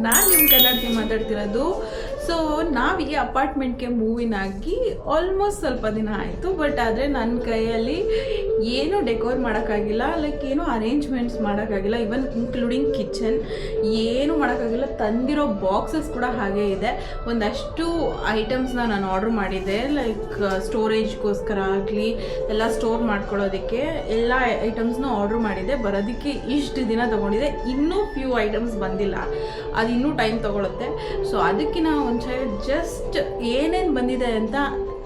ನಾನು ನಿಮ್ಮ ಕನ್ನಡಕ್ಕೆ ಮಾತಾಡ್ತಿರೋದು. ಸೊ ನಾವು ಈ ಅಪಾರ್ಟ್ಮೆಂಟ್ಗೆ ಮೂವಿನ್ ಆಗಿ ಆಲ್ಮೋಸ್ಟ್ ಸ್ವಲ್ಪ ದಿನ ಆಯಿತು. ಬಟ್ ಆದರೆ ನನ್ನ ಕೈಯಲ್ಲಿ ಏನೂ ಡೆಕೋರ್ ಮಾಡೋಕ್ಕಾಗಿಲ್ಲ, ಲೈಕ್ ಏನೂ ಅರೇಂಜ್ಮೆಂಟ್ಸ್ ಮಾಡೋಕ್ಕಾಗಿಲ್ಲ, ಈವನ್ ಇನ್ಕ್ಲೂಡಿಂಗ್ ಕಿಚನ್ ಏನೂ ಮಾಡೋಕ್ಕಾಗಿಲ್ಲ. ತಂದಿರೋ ಬಾಕ್ಸಸ್ ಕೂಡ ಹಾಗೇ ಇದೆ. ಒಂದಷ್ಟು ಐಟಮ್ಸ್ನ ನಾನು ಆರ್ಡ್ರ್ ಮಾಡಿದ್ದೆ, ಲೈಕ್ ಸ್ಟೋರೇಜ್ಗೋಸ್ಕರ ಆಗಲಿ ಎಲ್ಲ ಸ್ಟೋರ್ ಮಾಡ್ಕೊಳ್ಳೋದಕ್ಕೆ ಎಲ್ಲ ಐಟಮ್ಸ್ನ ಆರ್ಡ್ರ್ ಮಾಡಿದ್ದೆ. ಬರೋದಕ್ಕೆ ಇಷ್ಟು ದಿನ ತೊಗೊಂಡಿದೆ, ಇನ್ನೂ ಫ್ಯೂ ಐಟಮ್ಸ್ ಬಂದಿಲ್ಲ, ಅದು ಇನ್ನೂ ಟೈಮ್ ತೊಗೊಳುತ್ತೆ. ಸೊ ಅದಕ್ಕೆ ನಾವು ಒಂದ್ಸಲ ಜಸ್ಟ್ ಏನೇನು ಬಂದಿದೆ ಅಂತ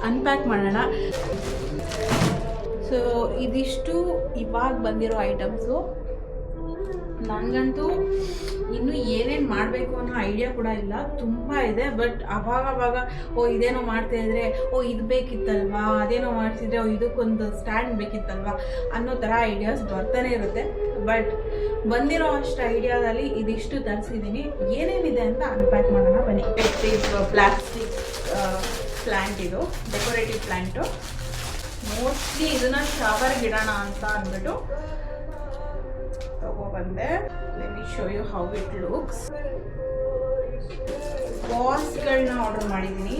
ಅನ್ಪ್ಯಾಕ್ ಮಾಡೋಣ. ಸೊ ಇದಿಷ್ಟು ಇವಾಗ ಬಂದಿರೋ ಐಟಮ್ಸು. ನನಗಂತೂ ಇನ್ನೂ ಏನೇನು ಮಾಡಬೇಕು ಅನ್ನೋ ಐಡಿಯಾ ಕೂಡ ಇಲ್ಲ, ತುಂಬ ಇದೆ. ಬಟ್ ಅವಾಗ ಇದೇನೋ ಮಾಡ್ತಾಯಿದ್ರೆ ಇದು ಬೇಕಿತ್ತಲ್ವಾ, ಅದೇನೋ ಮಾಡ್ತಿದ್ರೆ ಇದಕ್ಕೊಂದು ಸ್ಟ್ಯಾಂಡ್ ಬೇಕಿತ್ತಲ್ವಾ ಅನ್ನೋ ಥರ ಐಡಿಯಾಸ್ ಬರ್ತಾನೆ ಇರುತ್ತೆ. ಬಟ್ ಬಂದಿರೋ ಅಷ್ಟು ಐಡಿಯಾದಲ್ಲಿ ಇದಿಷ್ಟು ತರಿಸಿದ್ದೀನಿ. ಏನೇನಿದೆ ಅಂತ ಅನ್ಪ್ಯಾಕ್ ಮಾಡೋಣ ಬನ್ನಿ. ಪ್ಲಾಸ್ಟಿಕ್ ಪ್ಲ್ಯಾಂಟ್, ಇದು ಡೆಕೋರೇಟಿವ್ ಪ್ಲ್ಯಾಂಟು. ಮೋಸ್ಟ್ಲಿ ಇದನ್ನು ಶವರ್ಗೆ ಇಡೋಣ ಅಂತ ಅಂದ್ಬಿಟ್ಟು ತಗೊಬಂದೆ. Let me show you how it looks. ವಾಸ್ಗಳನ್ನ ಆರ್ಡರ್ ಮಾಡಿದ್ದೀನಿ.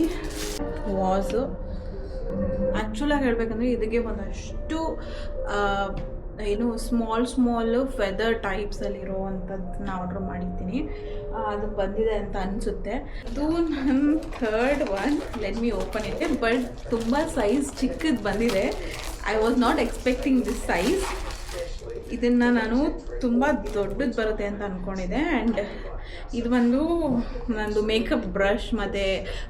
ವಾಸು ಆ್ಯಕ್ಚುಲಾಗಿ ಹೇಳಬೇಕಂದ್ರೆ ಇದಕ್ಕೆ ಒಂದಷ್ಟು ಏನು ಸ್ಮಾಲ್ ಫೆದರ್ ಟೈಪ್ಸಲ್ಲಿರೋ ಅಂಥದ್ದನ್ನ ಆರ್ಡ್ರ್ ಮಾಡಿದ್ದೀನಿ. ಅದು ಬಂದಿದೆ ಅಂತ ಅನಿಸುತ್ತೆ. ಇದು ನನ್ನ third one. Let me open it. But ತುಂಬ ಸೈಜ್ ಚಿಕ್ಕದು ಬಂದಿದೆ. I was not expecting this size. ಇದನ್ನು ನಾನು ತುಂಬ ದೊಡ್ಡದು ಬರುತ್ತೆ ಅಂತ ಅಂದ್ಕೊಂಡಿದ್ದೆ. ಆ್ಯಂಡ್ ಇದು ಬಂದು ನಂದು ಮೇಕಪ್ ಬ್ರಷ್ ಮತ್ತು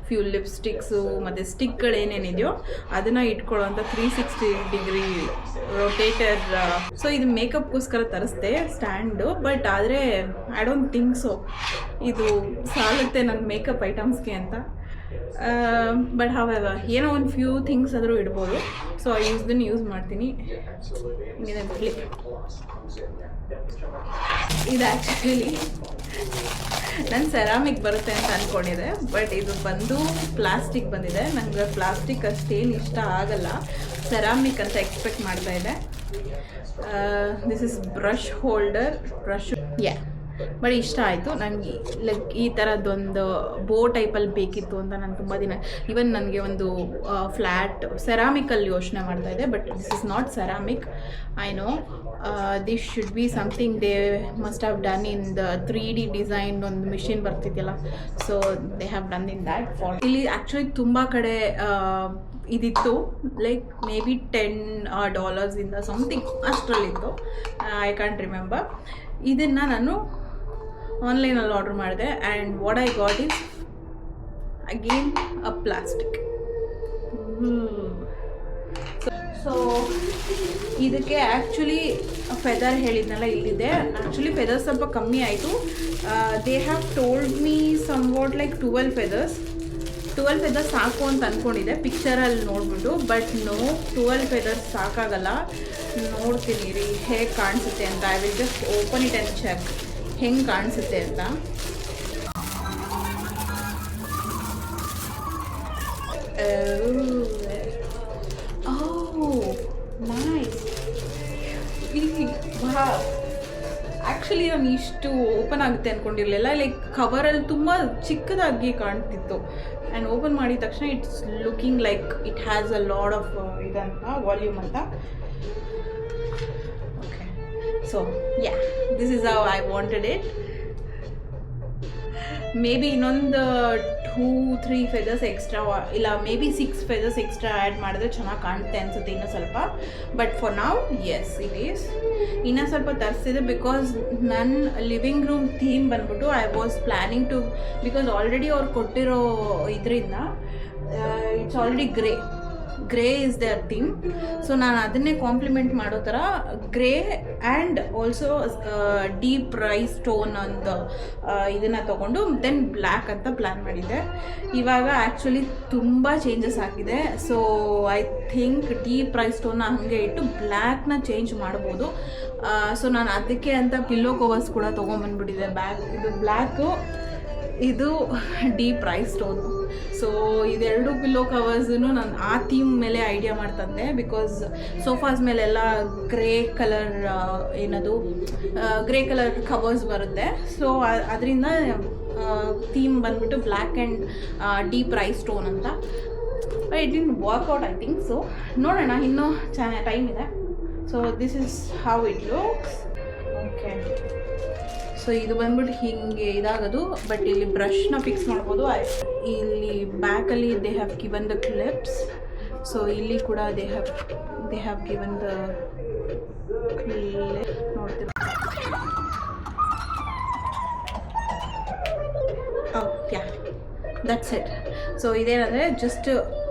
ಫ್ಯೂ ಲಿಪ್ಸ್ಟಿಕ್ಸು ಮತ್ತು ಸ್ಟಿಕ್ಗಳೇನೇನಿದೆಯೋ ಅದನ್ನು ಇಟ್ಕೊಳ್ಳೋಂಥ 360 ಡಿಗ್ರಿ ರೊಟೇಟರ್. ಸೊ ಇದು ಮೇಕಪ್ಗೋಸ್ಕರ ತರಿಸ್ದೆ ಸ್ಟ್ಯಾಂಡು. ಬಟ್ ಆದರೆ ಐ ಡೋಂಟ್ ಥಿಂಕ್ ಸೊ ಇದು ಸಾಲುತ್ತೆ ನನ್ನ ಮೇಕಪ್ ಐಟಮ್ಸ್ಗೆ ಅಂತ. ಬಟ್ ಹಾವಾಗ ಏನೋ ಒಂದು ಫ್ಯೂ ಥಿಂಗ್ಸ್ ಆದರೂ ಇಡ್ಬೋದು. ಸೊ ಇದನ್ನು ಯೂಸ್ ಮಾಡ್ತೀನಿ. ಇದರಲ್ಲಿ ಇದು ಆ್ಯಕ್ಚುಲಿ ನನ್ನ ಸೆರಾಮಿಕ್ ಬರುತ್ತೆ ಅಂತ ಅಂದ್ಕೊಂಡಿದ್ದೆ. ಬಟ್ ಇದು ಬಂದು ಪ್ಲಾಸ್ಟಿಕ್ ಬಂದಿದೆ. ನನಗೆ ಪ್ಲಾಸ್ಟಿಕ್ ಅಷ್ಟೇನು ಇಷ್ಟ ಆಗಲ್ಲ, ಸೆರಾಮಿಕ್ ಅಂತ ಎಕ್ಸ್ಪೆಕ್ಟ್ ಮಾಡ್ತಾಯಿದ್ದೆ. This is brush holder. Brush but ಇಷ್ಟ ಆಯಿತು ನನಗೆ. ಲೈಕ್ ಈ ಥರದ್ದೊಂದು ಬೋ ಟೈಪಲ್ಲಿ ಬೇಕಿತ್ತು ಅಂತ ನಾನು ತುಂಬ ದಿನ, ಈವನ್ ನನಗೆ ಒಂದು ಫ್ಲ್ಯಾಟ್ ಸೆರಾಮಿಕಲ್ಲಿ ಯೋಚನೆ ಮಾಡ್ತಾಯಿದ್ದೆ. But this is not ceramic. I know this should be something they must have done in the 3D design ಒಂದು ಮಿಷಿನ್ ಬರ್ತಿದ್ಯಲ್ಲ. So they have done in that for. ಇಲ್ಲಿ ಆ್ಯಕ್ಚುಲಿ ತುಂಬ ಕಡೆ ಇದಿತ್ತು, ಲೈಕ್ ಮೇ ಬಿ $10 ಇಂದ something ಅಷ್ಟರಲ್ಲಿತ್ತು. I can't remember. ಇದನ್ನು ನಾನು ಆನ್ಲೈನಲ್ಲಿ ಆರ್ಡರ್ ಮಾಡಿದೆ. And what I got is again a plastic. So ಇದಕ್ಕೆ ಆ್ಯಕ್ಚುಲಿ ಫೆದರ್ ಹೇಳಿದ್ನಲ್ಲ ಇಲ್ಲಿದೆ. ಆ್ಯಕ್ಚುಲಿ ಫೆದರ್ಸ್ ಸ್ವಲ್ಪ ಕಮ್ಮಿ ಆಯಿತು. They have told me somewhat like 12 feathers ಸಾಕು ಅಂತ ಅಂದ್ಕೊಂಡಿದ್ದೆ ಪಿಕ್ಚರಲ್ಲಿ ನೋಡಿಬಿಟ್ಟು. ಬಟ್ ನೋ, 12 ಫೆದರ್ಸ್ ಸಾಕಾಗಲ್ಲ. ನೋಡ್ತೀನಿ ರೀ ಹೇಗೆ ಕಾಣಿಸುತ್ತೆ ಅಂತ. I will just open it and check ಹೆಂಗೆ ಕಾಣಿಸುತ್ತೆ ಅಂತ. ನೈಸ್. ಆ್ಯಕ್ಚುಲಿ ನಾನು ಇಷ್ಟು ಓಪನ್ ಆಗುತ್ತೆ ಅಂದ್ಕೊಂಡಿರಲಿಲ್ಲ. ಲೈಕ್ ಕವರಲ್ಲಿ ತುಂಬ ಚಿಕ್ಕದಾಗಿ ಕಾಣ್ತಿತ್ತು. ಆ್ಯಂಡ್ ಓಪನ್ ಮಾಡಿದ ತಕ್ಷಣ it's looking like it has a Lad of ಇದಂತ ವಾಲ್ಯೂಮ್ ಅಂತ. Okay, so yeah, this is how I wanted it. Maybe ಇನ್ನೊಂದು 2-3 ಫೆದರ್ಸ್ ಎಕ್ಸ್ಟ್ರಾ, ಇಲ್ಲ maybe 6 feathers extra add ಮಾಡಿದ್ರೆ ಚೆನ್ನಾಗಿ ಕಾಣುತ್ತೆ ಅನಿಸುತ್ತೆ ಇನ್ನೂ ಸ್ವಲ್ಪ. ಬಟ್ ಫಾರ್ ನಾವು ಎಸ್ ಇಟ್ ಈಸ್. ಇನ್ನೂ ಸ್ವಲ್ಪ ತರಿಸಿದೆ ಬಿಕಾಸ್ ನನ್ನ ಲಿವಿಂಗ್ ರೂಮ್ ಥೀಮ್ ಬಂದ್ಬಿಟ್ಟು I was planning to, because already ಅವ್ರು ಕೊಟ್ಟಿರೋ ಇದರಿಂದ it's already grey is their theme. So ನಾನು ಅದನ್ನೇ ಕಾಂಪ್ಲಿಮೆಂಟ್ ಮಾಡೋ ಥರ grey and also deep rice stone ಒಂದು ಇದನ್ನು ತೊಗೊಂಡು ದೆನ್ ಬ್ಲ್ಯಾಕ್ ಅಂತ ಪ್ಲ್ಯಾನ್ ಮಾಡಿದ್ದೆ. ಇವಾಗ ಆ್ಯಕ್ಚುಲಿ ತುಂಬ ಚೇಂಜಸ್ ಆಗಿದೆ. So I think deep rice ಸ್ಟೋನ್ನ ಹಾಗೆ ಇಟ್ಟು ಬ್ಲ್ಯಾಕ್ನ ಚೇಂಜ್ ಮಾಡ್ಬೋದು. ಸೊ ನಾನು ಅದಕ್ಕೆ ಅಂತ ಪಿಲ್ಲೋ ಕವರ್ಸ್ ಕೂಡ ತೊಗೊಂಬಂದ್ಬಿಟ್ಟಿದ್ದೆ. ಇದು ಬ್ಲ್ಯಾಕು, ಇದು ಡೀಪ್ ರೈಸ್ ಸ್ಟೋನು. ಸೊ ಇದೆರಡು ಪಿಲ್ಲೋ ಕವರ್ಸೂ ನಾನು ಆ ಥೀಮ್ ಮೇಲೆ ಐಡಿಯಾ ಮಾಡ್ತಂದೆ. ಬಿಕಾಸ್ ಸೋಫಾಸ್ ಮೇಲೆಲ್ಲ ಗ್ರೇ ಕಲರ್ ಏನದು ಗ್ರೇ ಕಲರ್ ಕವರ್ಸ್ ಬರುತ್ತೆ. ಸೊ ಅದರಿಂದ ಥೀಮ್ ಬಂದ್ಬಿಟ್ಟು black and deep rice stone ಅಂತ. It didn't work out I think. So ನೋಡೋಣ, ಇನ್ನೂ ಚೆನ್ನಾಗಿ ಟೈಮ್ ಇದೆ. So this is how it looks. Okay, so ಇದು ಬಂದ್ಬಿಟ್ಟು ಹೀಗೆ ಇದಾಗೋದು. ಬಟ್ ಇಲ್ಲಿ ಬ್ರಷ್ನ ಫಿಕ್ಸ್ ಮಾಡ್ಬೋದು. ಇಲ್ಲಿ ಬ್ಯಾಕಲ್ಲಿ they have given the clips. So ಇಲ್ಲಿ ಕೂಡ they have given the clip. ನೋಡ್ತೀವಿ. Yeah, that's it. ಸೊ ಇದೇನಂದರೆ just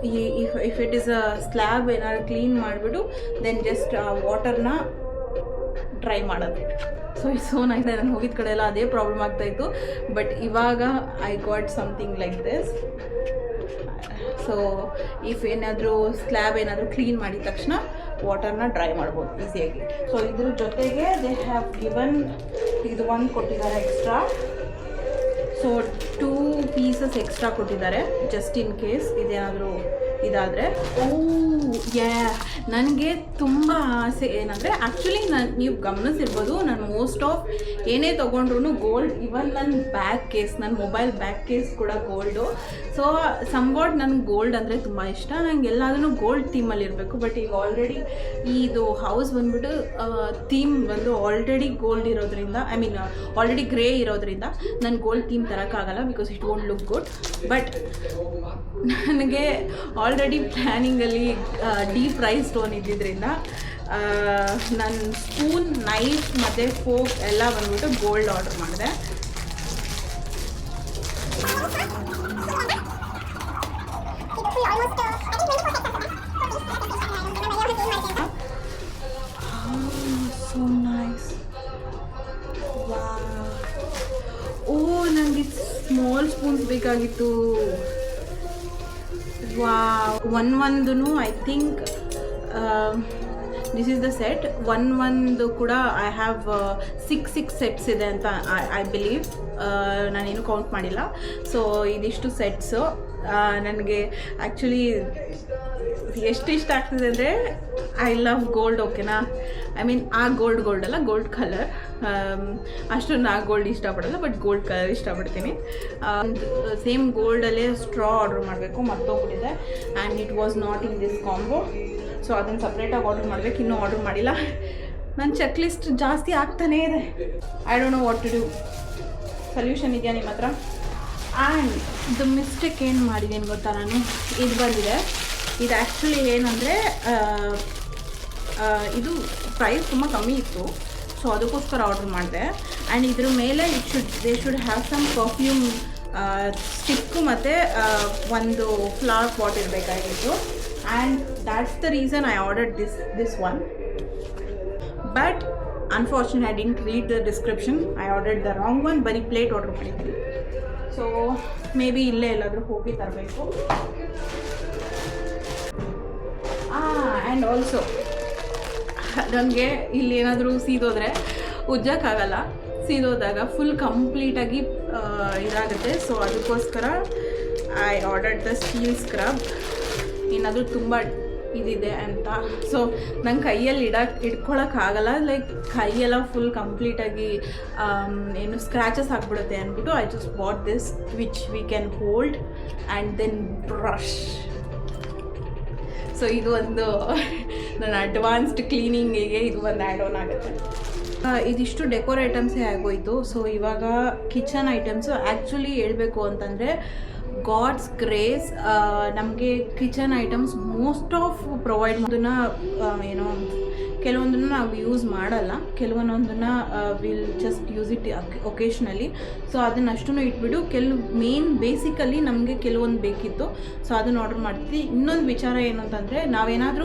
if it is a slab ಏನಾದ್ರು ಕ್ಲೀನ್ ಮಾಡಿಬಿಟ್ಟು ದೆನ್ ಜಸ್ಟ್ ವಾಟರ್ನ ಡ್ರೈ ಮಾಡೋದು. So it's so nice. ನಾನು ಹೋಗಿದ್ದ ಕಡೆ ಎಲ್ಲ ಅದೇ ಪ್ರಾಬ್ಲಮ್ ಆಗ್ತಾಯಿತ್ತು. ಬಟ್ ಇವಾಗ I got something like this. So if ಏನಾದರೂ ಸ್ಲ್ಯಾಬ್ ಏನಾದರೂ ಕ್ಲೀನ್ ಮಾಡಿದ ತಕ್ಷಣ ವಾಟರ್ನ ಡ್ರೈ ಮಾಡ್ಬೋದು ಈಸಿಯಾಗಿ. ಸೊ ಇದ್ರ ಜೊತೆಗೆ ದೇ ಹ್ಯಾವ್ ಗಿವನ್ ಇದು ಒಂದು ಕೊಟ್ಟಿದ್ದಾರೆ ಎಕ್ಸ್ಟ್ರಾ. ಸೊ 2 ಪೀಸಸ್ ಎಕ್ಸ್ಟ್ರಾ ಕೊಟ್ಟಿದ್ದಾರೆ ಜಸ್ಟ್ ಇನ್ ಕೇಸ್ ಇದೇನಾದರೂ ಇದಾದರೆ. ನನಗೆ ತುಂಬ ಆಸೆ ಏನಂದರೆ, ಆ್ಯಕ್ಚುಲಿ ನೀವು ಗಮನಿಸಿರ್ಬೋದು, ನಾನು ಮೋಸ್ಟ್ ಆಫ್ ಏನೇ ತೊಗೊಂಡ್ರು ಗೋಲ್ಡ್. ಇವನ್ ನನ್ನ ಬ್ಯಾಗ್ ಕೇಸ್, ನನ್ನ ಮೊಬೈಲ್ ಬ್ಯಾಗ್ ಕೇಸ್ ಕೂಡ ಗೋಲ್ಡು. ಸೊ ಸಂವಾಟ್ ನನಗೆ ಗೋಲ್ಡ್ ಅಂದರೆ ತುಂಬ ಇಷ್ಟ. ನನಗೆ ಎಲ್ಲದೂ ಗೋಲ್ಡ್ ಥೀಮಲ್ಲಿ ಇರಬೇಕು. ಬಟ್ ಈಗ ಆಲ್ರೆಡಿ ಇದು ಹೌಸ್ ಬಂದ್ಬಿಟ್ಟು ಥೀಮ್ ಬಂದು ಆಲ್ರೆಡಿ ಗೋಲ್ಡ್ ಇರೋದ್ರಿಂದ, ಐ ಮೀನ್ ಆಲ್ರೆಡಿ ಗ್ರೇ ಇರೋದ್ರಿಂದ ನಾನು ಗೋಲ್ಡ್ ಥೀಮ್ ತರೋಕ್ಕಾಗಲ್ಲ. Because it won't look good. But ನನಗೆ ಆಲ್ರೆಡಿ ಪ್ಲ್ಯಾನಿಂಗಲ್ಲಿ ಡೀಪ್ ರೈಸ್ ಸ್ಟೋನ್ ಇದ್ದಿದ್ದರಿಂದ ನನ್ನ ಸ್ಪೂನ್, ನೈಫ್ ಮತ್ತು ಫೋಕ್ ಎಲ್ಲ ಬಂದ್ಬಿಟ್ಟು ಗೋಲ್ಡ್ ಆರ್ಡರ್ ಮಾಡಿದೆ. So nice. ಓ, ನನಗೆ ಸ್ಮಾಲ್ ಸ್ಪೂನ್ಸ್ ಬೇಕಾಗಿತ್ತು. ಒಂದು I think this is the set. ಒಂದು ಕೂಡ ಐ ಹ್ಯಾವ್ 6 ಸೆಟ್ಸ್ ಇದೆ ಅಂತ ಐ ಬಿಲೀವ್. ನಾನೇನು ಕೌಂಟ್ ಮಾಡಿಲ್ಲ. ಸೊ ಇದಿಷ್ಟು ಸೆಟ್ಸು ನನಗೆ ಆ್ಯಕ್ಚುಲಿ ಎಷ್ಟು ಇಷ್ಟ ಆಗ್ತಿದೆ ಅಂದರೆ, ಐ ಲವ್ ಗೋಲ್ಡ್. ಓಕೆನಾ, ಐ ಮೀನ್ ಆ ಗೋಲ್ಡ್ ಅಲ್ಲ, ಗೋಲ್ಡ್ ಕಲರ್. ಅಷ್ಟೊಂದು ಆ ಗೋಲ್ಡ್ ಇಷ್ಟಪಡಲ್ಲ, ಬಟ್ ಗೋಲ್ಡ್ ಕಲರ್ ಇಷ್ಟಪಡ್ತೀನಿ. ಸೇಮ್ ಗೋಲ್ಡಲ್ಲೇ ಸ್ಟ್ರಾ ಆರ್ಡ್ರ್ ಮಾಡಬೇಕು, ಮರ್ತೋಗ್ಬಿಟ್ಟಿದೆ. And it was not in this combo. So ಅದನ್ನು ಸಪ್ರೇಟಾಗಿ ಆರ್ಡ್ರ್ ಮಾಡಬೇಕು. ಇನ್ನೂ ಆರ್ಡ್ರ್ ಮಾಡಿಲ್ಲ. ನನ್ನ ಚೆಕ್ ಲಿಸ್ಟ್ ಜಾಸ್ತಿ ಆಗ್ತಾನೇ ಇದೆ. I don't know what to do. Solution ಇದೆಯಾ ನಿಮ್ಮ ಹತ್ರ? ಆ್ಯಂಡ್ ಇದು ಮಿಸ್ಟೇಕ್ ಏನು ಮಾಡಿದ್ದೀನಿ ಗೊತ್ತಾ ನಾನು? ಇದು ಬಂದಿದೆ. ಇದು ಆ್ಯಕ್ಚುಲಿ ಏನಂದರೆ, ಇದು ಪ್ರೈಸ್ ತುಂಬ ಕಮ್ಮಿ ಇತ್ತು. ಸೊ ಅದಕ್ಕೋಸ್ಕರ ಆರ್ಡ್ರ್ ಮಾಡಿದೆ. ಆ್ಯಂಡ್ ಇದ್ರ ಮೇಲೆ they should have some perfume stick ಮತ್ತು ಒಂದು ಫ್ಲವರ್ ಪಾಟ್ ಇರಬೇಕಾಗಿತ್ತು. And that's the reason I ordered this one. But unfortunate I didn't read the description. I ordered the wrong one. ಬರೀ plate order ಮಾಡಿದ್ದೀನಿ. So maybe ಇಲ್ಲೇ ಎಲ್ಲಾದರೂ ಹೋಗಿ ತರಬೇಕು. And also ನನಗೆ ಇಲ್ಲಿ ಏನಾದರೂ ಸೀದೋದ್ರೆ ಉಜ್ಜೋಕ್ಕಾಗಲ್ಲ. ಸೀದೋದಾಗ ಫುಲ್ ಕಂಪ್ಲೀಟಾಗಿ ಇದಾಗುತ್ತೆ. ಸೊ ಅದಕ್ಕೋಸ್ಕರ I ordered the steel scrub. ಏನಾದರೂ ತುಂಬ ಇದಿದೆ ಅಂತ. ಸೊ ನಂಗೆ ಕೈಯಲ್ಲಿ ಇಟ್ಕೊಳ್ಳೋಕ್ಕಾಗಲ್ಲ. ಲೈಕ್ ಕೈಯೆಲ್ಲ ಫುಲ್ ಕಂಪ್ಲೀಟಾಗಿ ಏನು ಸ್ಕ್ರ್ಯಾಚಸ್ ಆಗಿಬಿಡುತ್ತೆ ಅಂದ್ಬಿಟ್ಟು I just bought this which we can hold and then brush. So ಇದು ಒಂದು ನನ್ನ ಅಡ್ವಾನ್ಸ್ಡ್ ಕ್ಲೀನಿಂಗಿಗೆ ಇದು ಒಂದು ಆ್ಯಡ್ ಆನ್ ಆಗುತ್ತೆ. ಇದಿಷ್ಟು ಡೆಕೋರ್ ಐಟಮ್ಸೇ ಆಗೋಯಿತು. ಸೊ ಇವಾಗ ಕಿಚನ್ ಐಟಮ್ಸು. ಆ್ಯಕ್ಚುಲಿ ಹೇಳಬೇಕು ಅಂತಂದರೆ ಗಾಡ್ಸ್ ಗ್ರೇಸ್ ನಮಗೆ kitchen items most of provide ಮಾಡೋದನ್ನು ಏನೋ ಕೆಲವೊಂದನ್ನು ನಾವು ಯೂಸ್ ಮಾಡಲ್ಲ, ಕೆಲವೊಂದನ್ನು will just use it occasionally. So ಅದನ್ನು ಅಷ್ಟೂ ಇಟ್ಬಿಟ್ಟು ಮೇನ್ ಬೇಸಿಕಲಿ ನಮಗೆ ಕೆಲವೊಂದು ಬೇಕಿತ್ತು. ಸೊ ಅದನ್ನು ಆರ್ಡರ್ ಮಾಡ್ತೀವಿ. ಇನ್ನೊಂದು ವಿಚಾರ ಏನು ಅಂತಂದರೆ, ನಾವೇನಾದರೂ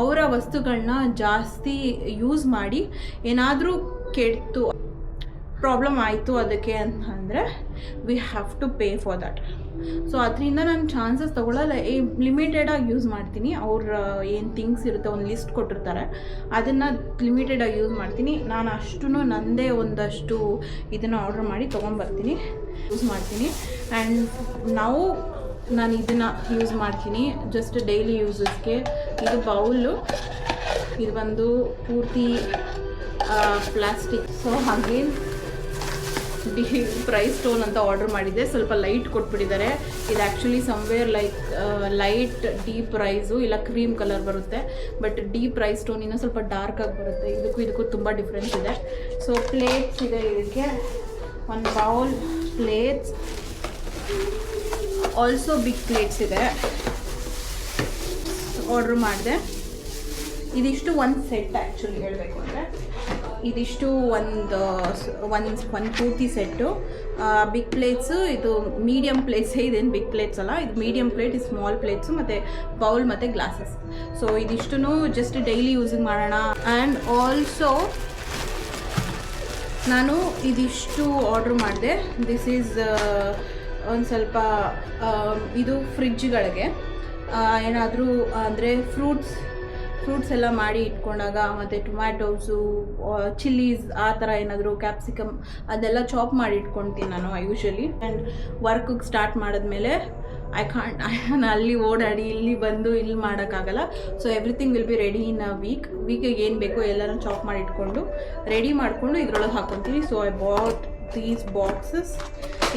ಅವರ ವಸ್ತುಗಳನ್ನ ಜಾಸ್ತಿ ಯೂಸ್ ಮಾಡಿ ಏನಾದರೂ ಕೆಡ್ತು, ಪ್ರಾಬ್ಲಮ್ ಆಯಿತು ಅದಕ್ಕೆ ಅಂತಂದರೆ we have to pay for that. So ಅದರಿಂದ ನಾನು ಚಾನ್ಸಸ್ ತೊಗೊಳ್ಳಲ್ಲ. ಲಿಮಿಟೆಡಾಗಿ ಯೂಸ್ ಮಾಡ್ತೀನಿ. ಅವ್ರ ಏನು ಥಿಂಗ್ಸ್ ಇರುತ್ತೆ ಒಂದು ಲಿಸ್ಟ್ ಕೊಟ್ಟಿರ್ತಾರೆ, ಅದನ್ನು ಲಿಮಿಟೆಡಾಗಿ ಯೂಸ್ ಮಾಡ್ತೀನಿ. ನಾನು ಅಷ್ಟೂ ನನ್ನದೇ ಒಂದಷ್ಟು ಇದನ್ನು ಆರ್ಡ್ರ್ ಮಾಡಿ ತೊಗೊಂಬರ್ತೀನಿ, ಯೂಸ್ ಮಾಡ್ತೀನಿ. ಆ್ಯಂಡ್ ನಾವು ನಾನು ಇದನ್ನು ಯೂಸ್ ಮಾಡ್ತೀನಿ ಜಸ್ಟ್ ಡೈಲಿ ಯೂಸಸ್ಗೆ. ಇದು ಬೌಲು, ಇದು ಬಂದು ಪೂರ್ತಿ ಪ್ಲಾಸ್ಟಿಕ್. ಸೊ ಹಾಗೆ ಪ್ರೈಸ್ ಸ್ಟೋನ್ ಅಂತ ಆರ್ಡರ್ ಮಾಡಿದ್ದೆ, ಸ್ವಲ್ಪ ಲೈಟ್ ಕೊಟ್ಬಿಟ್ಟಿದ್ದಾರೆ. ಇದು actually somewhere like light deep price, ಇಲ್ಲ ಕ್ರೀಮ್ ಕಲರ್ ಬರುತ್ತೆ. ಬಟ್ ಡೀಪ್ ಪ್ರೈಸ್ ಸ್ಟೋನ್ ಇನ್ನೂ ಸ್ವಲ್ಪ ಡಾರ್ಕ್ ಆಗಿ ಬರುತ್ತೆ. ಇದಕ್ಕೂ ತುಂಬ ಡಿಫ್ರೆನ್ಸ್ ಇದೆ. ಸೊ ಪ್ಲೇಟ್ಸ್ ಇದೆ, ಇದಕ್ಕೆ ಒಂದು bowl, plates, also big plates ಇದೆ. ಆರ್ಡ್ರ್ ಮಾಡಿದೆ. ಇದಿಷ್ಟು ಒಂದು ಸೆಟ್ ಆ್ಯಕ್ಚುಲಿ ಹೇಳಬೇಕು ಅಂದರೆ, ಇದಿಷ್ಟು ಒಂದು ಪೂರ್ತಿ ಸೆಟ್ಟು. ಬಿಗ್ ಪ್ಲೇಟ್ಸು, ಇದು ಮೀಡಿಯಮ್ ಪ್ಲೇಟ್ಸೇ, ಇದೇನು ಬಿಗ್ ಪ್ಲೇಟ್ಸ್ ಅಲ್ಲ, ಇದು ಮೀಡಿಯಮ್ ಪ್ಲೇಟ್, ಇದು ಸ್ಮಾಲ್ ಪ್ಲೇಟ್ಸು, ಮತ್ತು ಬೌಲ್ ಮತ್ತು ಗ್ಲಾಸಸ್. ಸೊ ಇದಿಷ್ಟು ಜಸ್ಟ್ ಡೈಲಿ ಯೂಸಿಂಗ್ ಮಾಡೋಣ. ಆ್ಯಂಡ್ ಆಲ್ಸೋ ನಾನು ಇದಿಷ್ಟು ಆರ್ಡ್ರ್ ಮಾಡಿದೆ. ದಿಸ್ ಈಸ್ ಒಂದು ಸ್ವಲ್ಪ ಇದು ಫ್ರಿಡ್ಜ್ಗಳಿಗೆ ಏನಾದರೂ ಅಂದರೆ ಫ್ರೂಟ್ಸ್ ಎಲ್ಲ ಮಾಡಿ ಇಟ್ಕೊಂಡಾಗ, ಮತ್ತು ಟೊಮ್ಯಾಟೋಸು, ಚಿಲ್ಲೀಸ್, ಆ ಥರ ಏನಾದರೂ ಕ್ಯಾಪ್ಸಿಕಮ್ ಅದೆಲ್ಲ ಚಾಪ್ ಮಾಡಿ ಇಟ್ಕೊಳ್ತೀನಿ ನಾನು ಯೂಶ್ವಲಿ. ಆ್ಯಂಡ್ ವರ್ಕಿಗೆ ಸ್ಟಾರ್ಟ್ ಮಾಡಿದ್ಮೇಲೆ ನಾನು ಅಲ್ಲಿ ಓಡಾಡಿ ಇಲ್ಲಿ ಬಂದು ಇಲ್ಲಿ ಮಾಡೋಕ್ಕಾಗಲ್ಲ. So everything will be ready in a ವೀಕಿಗೆ ಏನು ಬೇಕೋ ಎಲ್ಲನೂ ಚಾಪ್ ಮಾಡಿ ಇಟ್ಕೊಂಡು ರೆಡಿ ಮಾಡಿಕೊಂಡು ಇದ್ರೊಳಗೆ ಹಾಕ್ಕೊತೀನಿ. So I bought these boxes.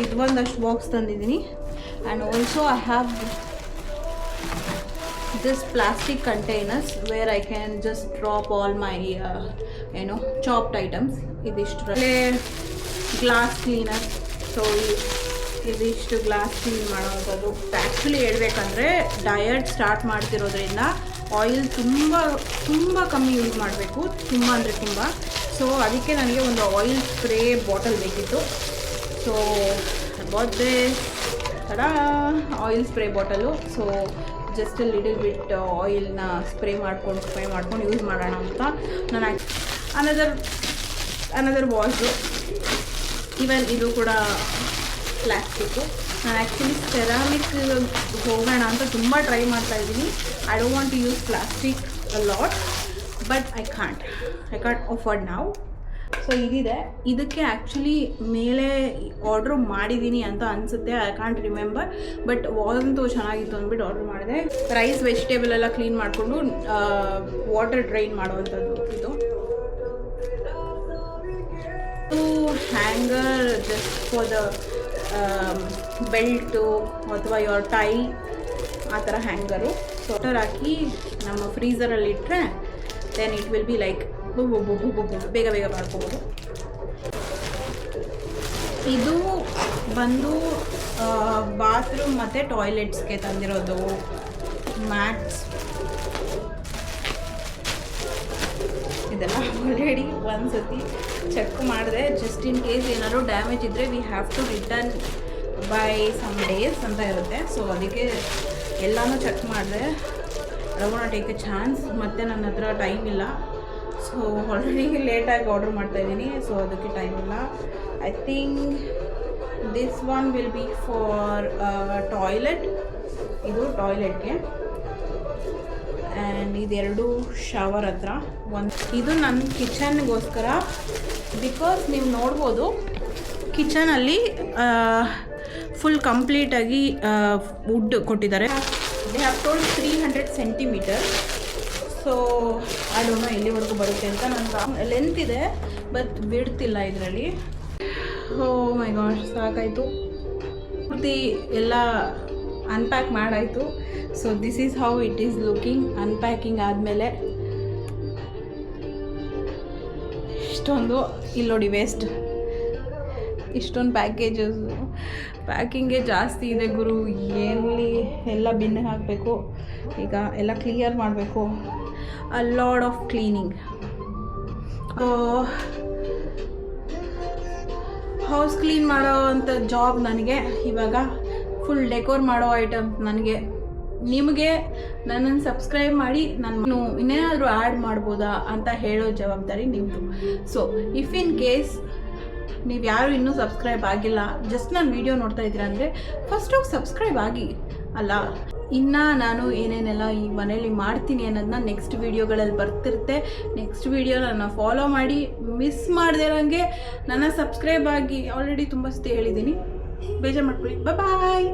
ಇದು ಒಂದಷ್ಟು ಬಾಕ್ಸ್ ತಂದಿದ್ದೀನಿ. And also I have this plastic containers where I can just drop all my chopped items. Idishtrale glass cleaner. So ಇದಿಷ್ಟು ಗ್ಲಾಸ್ ಕ್ಲೀನ್ ಮಾಡೋದು. ಆ್ಯಕ್ಚುಲಿ ಹೇಳ್ಬೇಕಂದ್ರೆ ಡಯಟ್ ಸ್ಟಾರ್ಟ್ ಮಾಡ್ತಿರೋದ್ರಿಂದ ಆಯಿಲ್ ತುಂಬ ಕಮ್ಮಿ use ಮಾಡಬೇಕು, ತುಂಬ ಅಂದರೆ ತುಂಬ. ಸೊ ಅದಕ್ಕೆ ನನಗೆ ಒಂದು ಆಯಿಲ್ ಸ್ಪ್ರೇ ಬಾಟಲ್ ಬೇಕಿತ್ತು. ಸೊ ಬಾಟ್ದೆ ತಡಾ oil spray bottle. So just little bit ಆಯಿಲ್ನ ಸ್ಪ್ರೇ ಮಾಡ್ಕೊಂಡು ಯೂಸ್ ಮಾಡೋಣ ಅಂತ ನಾನು ಅನದರ್ ವಾಶು. ಈವನ್ ಇದು ಕೂಡ ಪ್ಲಾಸ್ಟಿಕ್ಕು. ನಾನು ಆ್ಯಕ್ಚುಲಿ ಸೆರಾಮಿಕ್ ಹೋಗೋಣ ಅಂತ ತುಂಬ ಟ್ರೈ ಮಾಡ್ತಾಯಿದ್ದೀನಿ. I don't want to use plastic a lot, but I can't afford ನಾವು. ಸೊ ಇದಿದೆ. ಇದಕ್ಕೆ ಆ್ಯಕ್ಚುಲಿ ಮೇಲೆ ಆರ್ಡ್ರ್ ಮಾಡಿದ್ದೀನಿ ಅಂತ ಅನಿಸುತ್ತೆ, ಐ ಕಾಂಟ್ ರಿಮೆಂಬರ್. ಬಟ್ ವಾದಂತೂ ಚೆನ್ನಾಗಿತ್ತು ಅಂದ್ಬಿಟ್ಟು ಆರ್ಡ್ರ್ ಮಾಡಿದೆ. ರೈಸ್ ವೆಜಿಟೇಬಲ್ ಎಲ್ಲ ಕ್ಲೀನ್ ಮಾಡಿಕೊಂಡು ವಾಟರ್ ಡ್ರೈನ್ ಮಾಡುವಂಥದ್ದು ಇದು. Hanger just for the belt ಅಥವಾ ಯೋರ್ ಟೈ, ಆ ಥರ ಹ್ಯಾಂಗರು. ಸೊ ವಾಟರ್ ಹಾಕಿ ನಮ್ಮ ಫ್ರೀಝರಲ್ಲಿ ಇಟ್ಟರೆ then it will be like ಬೇಗ ಮಾಡ್ಕೋಬೋದು. ಇದು ಬಂದು ಬಾತ್ರೂಮ್ ಮತ್ತು ಟಾಯ್ಲೆಟ್ಸ್ಗೆ ತಂದಿರೋದು ಮ್ಯಾಟ್ಸ್. ಇದೆಲ್ಲ ಆಲ್ರೆಡಿ ಒಂದು ಸತಿ ಚೆಕ್ ಮಾಡಿದೆ, ಜಸ್ಟ್ ಇನ್ ಕೇಸ್ ಏನಾದರೂ ಡ್ಯಾಮೇಜ್ ಇದ್ದರೆ we have to return by some days ಅಂತ ಇರುತ್ತೆ. ಸೊ ಅದಕ್ಕೆ ಎಲ್ಲನೂ ಚೆಕ್ ಮಾಡಿದೆ. I want to take a chance. ಮತ್ತು ನನ್ನ ಹತ್ರ ಟೈಮ್ ಇಲ್ಲ. ಸೊ ಆಲ್ರೆಡಿ ಲೇಟಾಗಿ ಆರ್ಡ್ರ್ ಮಾಡ್ತಾಯಿದ್ದೀನಿ. ಸೊ ಅದಕ್ಕೆ ಟೈಮ್ ಇಲ್ಲ. I think this one will be for toilet. ಇದು ಟಾಯ್ಲೆಟ್ಗೆ. ಆ್ಯಂಡ್ ಇದೆರಡು ಶವರ್ ಹತ್ರ. ಇದು ನನ್ನ ಕಿಚನ್ಗೋಸ್ಕರ. ಬಿಕಾಸ್ ನೀವು ನೋಡ್ಬೋದು ಕಿಚನಲ್ಲಿ ಫುಲ್ ಕಂಪ್ಲೀಟಾಗಿ ವುಡ್ ಕೊಟ್ಟಿದ್ದಾರೆ. They have told 300 centimetre. So I don't know ಎಲ್ಲಿವರೆಗೂ ಬರುತ್ತೆ ಅಂತ. ನನಗೆ ಲೆಂತ್ ಇದೆ ಬಟ್ ಬಿಡ್ತಿಲ್ಲ ಇದರಲ್ಲಿ. ಓ ಮೈ ಗಾಡ್, ಸಾಕಾಯಿತು. ಪೂರ್ತಿ ಎಲ್ಲ ಅನ್ಪ್ಯಾಕ್ ಮಾಡಾಯಿತು. So this is how it is looking. Unpacking ಆದಮೇಲೆ ಇಷ್ಟೊಂದು ಇಲ್ಲಿ ನೋಡಿ ವೇಸ್ಟ್. ಇಷ್ಟೊಂದು ಪ್ಯಾಕಿಂಗೇ ಜಾಸ್ತಿ ಇದೆ ಗುರು. ಏನಲ್ಲಿ ಎಲ್ಲ ಬಿನ್ನಿಗೆ ಹಾಕಬೇಕು. ಈಗ ಎಲ್ಲ ಕ್ಲಿಯರ್ ಮಾಡಬೇಕು. A Lad of cleaning. House clean ಮಾಡೋ ಅಂಥ ಜಾಬ್ ನನಗೆ. ಇವಾಗ ಫುಲ್ ಡೆಕೋರ್ ಮಾಡೋ ಐಟಮ್ ನನಗೆ. ನಿಮಗೆ ನನ್ನನ್ನು ಸಬ್ಸ್ಕ್ರೈಬ್ ಮಾಡಿ ನಾನು ಇನ್ನೇನಾದರೂ ಆ್ಯಡ್ ಮಾಡ್ಬೋದಾ ಅಂತ ಹೇಳೋ ಜವಾಬ್ದಾರಿ ನಿಮ್ಮದು. ಸೊ ಇಫ್ ಇನ್ ಕೇಸ್ ನೀವು ಯಾರು ಇನ್ನೂ ಸಬ್ಸ್ಕ್ರೈಬ್ ಆಗಿಲ್ಲ, ಜಸ್ಟ್ ನಾನು ವೀಡಿಯೋ ನೋಡ್ತಾ ಇದ್ದೀರಾ ಅಂದರೆ ಫಸ್ಟ್ ಹೋಗಿ ಸಬ್ಸ್ಕ್ರೈಬ್ ಆಗಿ. ಅಲ್ಲ, ಇನ್ನು ನಾನು ಏನೇನೆಲ್ಲ ಈ ಮನೇಲಿ ಮಾಡ್ತೀನಿ ಅನ್ನೋದನ್ನ ನೆಕ್ಸ್ಟ್ ವೀಡಿಯೋಗಳಲ್ಲಿ ಬರ್ತಿರುತ್ತೆ. ನೆಕ್ಸ್ಟ್ ವೀಡಿಯೋ ನನ್ನ ಫಾಲೋ ಮಾಡಿ, ಮಿಸ್ ಮಾಡದೇ ಇರೋಂಗೆ ನನ್ನ ಸಬ್ಸ್ಕ್ರೈಬ್ ಆಗಿ. ಆಲ್ರೆಡಿ ತುಂಬ ಸತಿ ಹೇಳಿದ್ದೀನಿ, ಬೇಜಾರು ಮಾಡ್ಕೊಳ್ಳಿ. ಬಾಯ್.